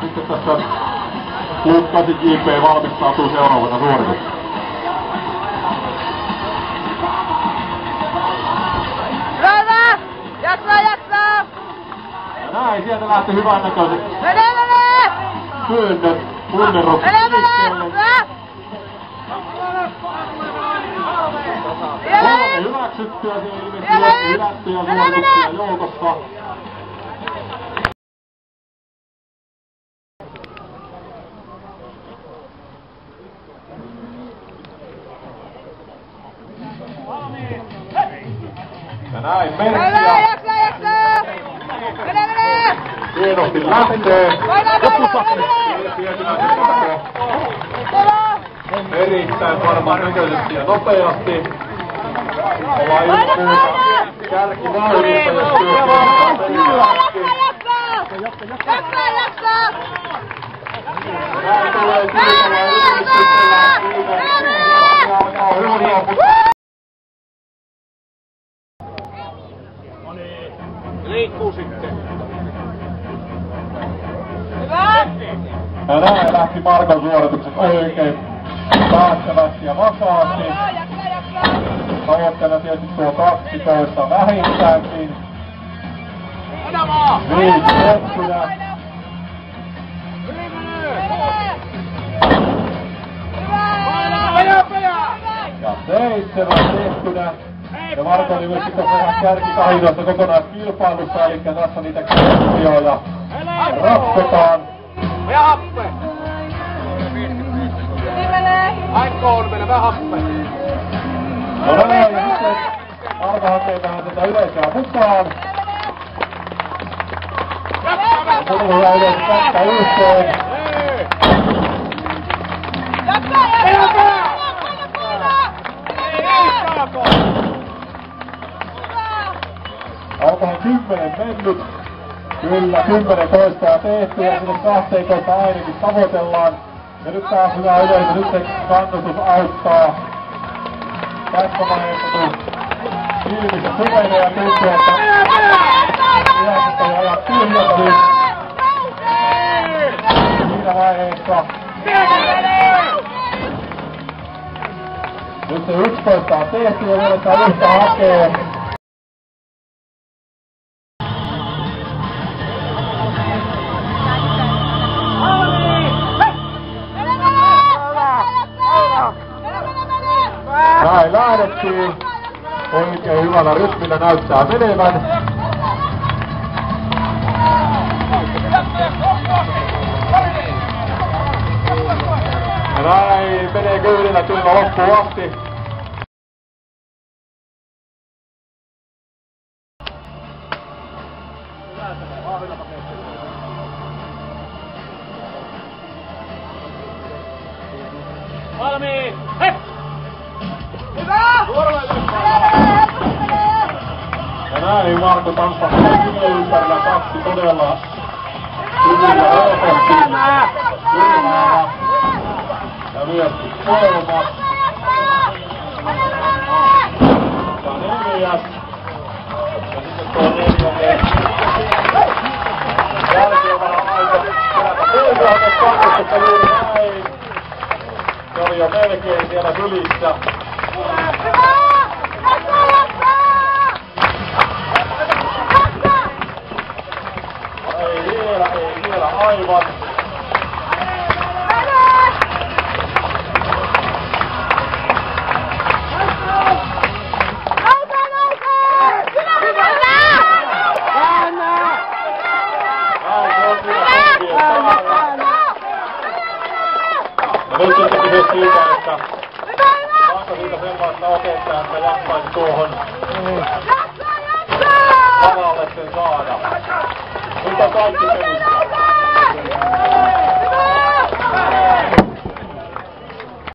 sitten tässä Lukkasin JP valmistautuu seuraavana suorituksena. Hyvä! Jaksaa! Ja näin, sieltä lähti hyvän näköiset Menee! työnnöt Munneroksen liikkeelle. Kolme hyväksyttyä, se ilmeisesti hylättyjä suorituksia joukossa. Ja näin Merkkiä. Jaksaa! Menee! Hienosti lähtee. Erittäin varmaan näköisesti ja nopeasti. Ollaan ilman muuta kärkivauhdissa, jos työskentää pelilähti. Jaksaa! Näin tulee Kirkola yrityksellä siitä. Alkaa huonoa, mutta... Liikkuu sitten. Hyvä! Ja näin lähti Markon suoritukset oikein päättävästi ja vakaasti. Tavoitteena tietysti tuo 12 vähintäänkin. 5 tehtyä. Ja 7 tehtynä. Ja Marko oli myöskin tuossa ihan kärkikahinoissa kokonaiskilpailussa, eli tässä niitä keskioja ratkotaan. Vähän happe! Aikko on mennä vähän happe. No näin, ja sitten Marko hakee tähän tätä yleisöä mukaan. Mulla yleisö kättä yhteen. Onkohan 10 mennyt? Kyllä, 10 toistoa tehty ja sinne 12 ainakin tavoitellaan. Ja nyt taas hyvä yleisö, nyt se kannustus auttaa. Tässä vaiheessa kun ilmissä sumenee ja tuntuu, että yleisöstä ei ajaa tyhjäksi. Siinä vaiheessa nyt se 11 on tehty ja vielä sitä yhtä hakee. Näin lähdettiin. Oikein hyvällä rytmillä näyttää menevän. Ja näin menee kyydillä tyynä loppuun asti. Valmiin! Hei! Ja näin Marko Tamppa kaikille ympärillä kaksi todella hyviä helposti. Kylmää. Ja myöskin kolmas. Ja neljäs. Ja sitten tuo neljännes. Jälkeenpäin aika kerätä neljännes kannustusta juuri näin. Se oli jo melkein siellä sylissä. Ei vielä aivan. Ja nyt sitten kyse siitä, että saako siitä sellaista otetta, että jaksaisi tuohon lavalle sen saada. Nyt on kaikki pelissä.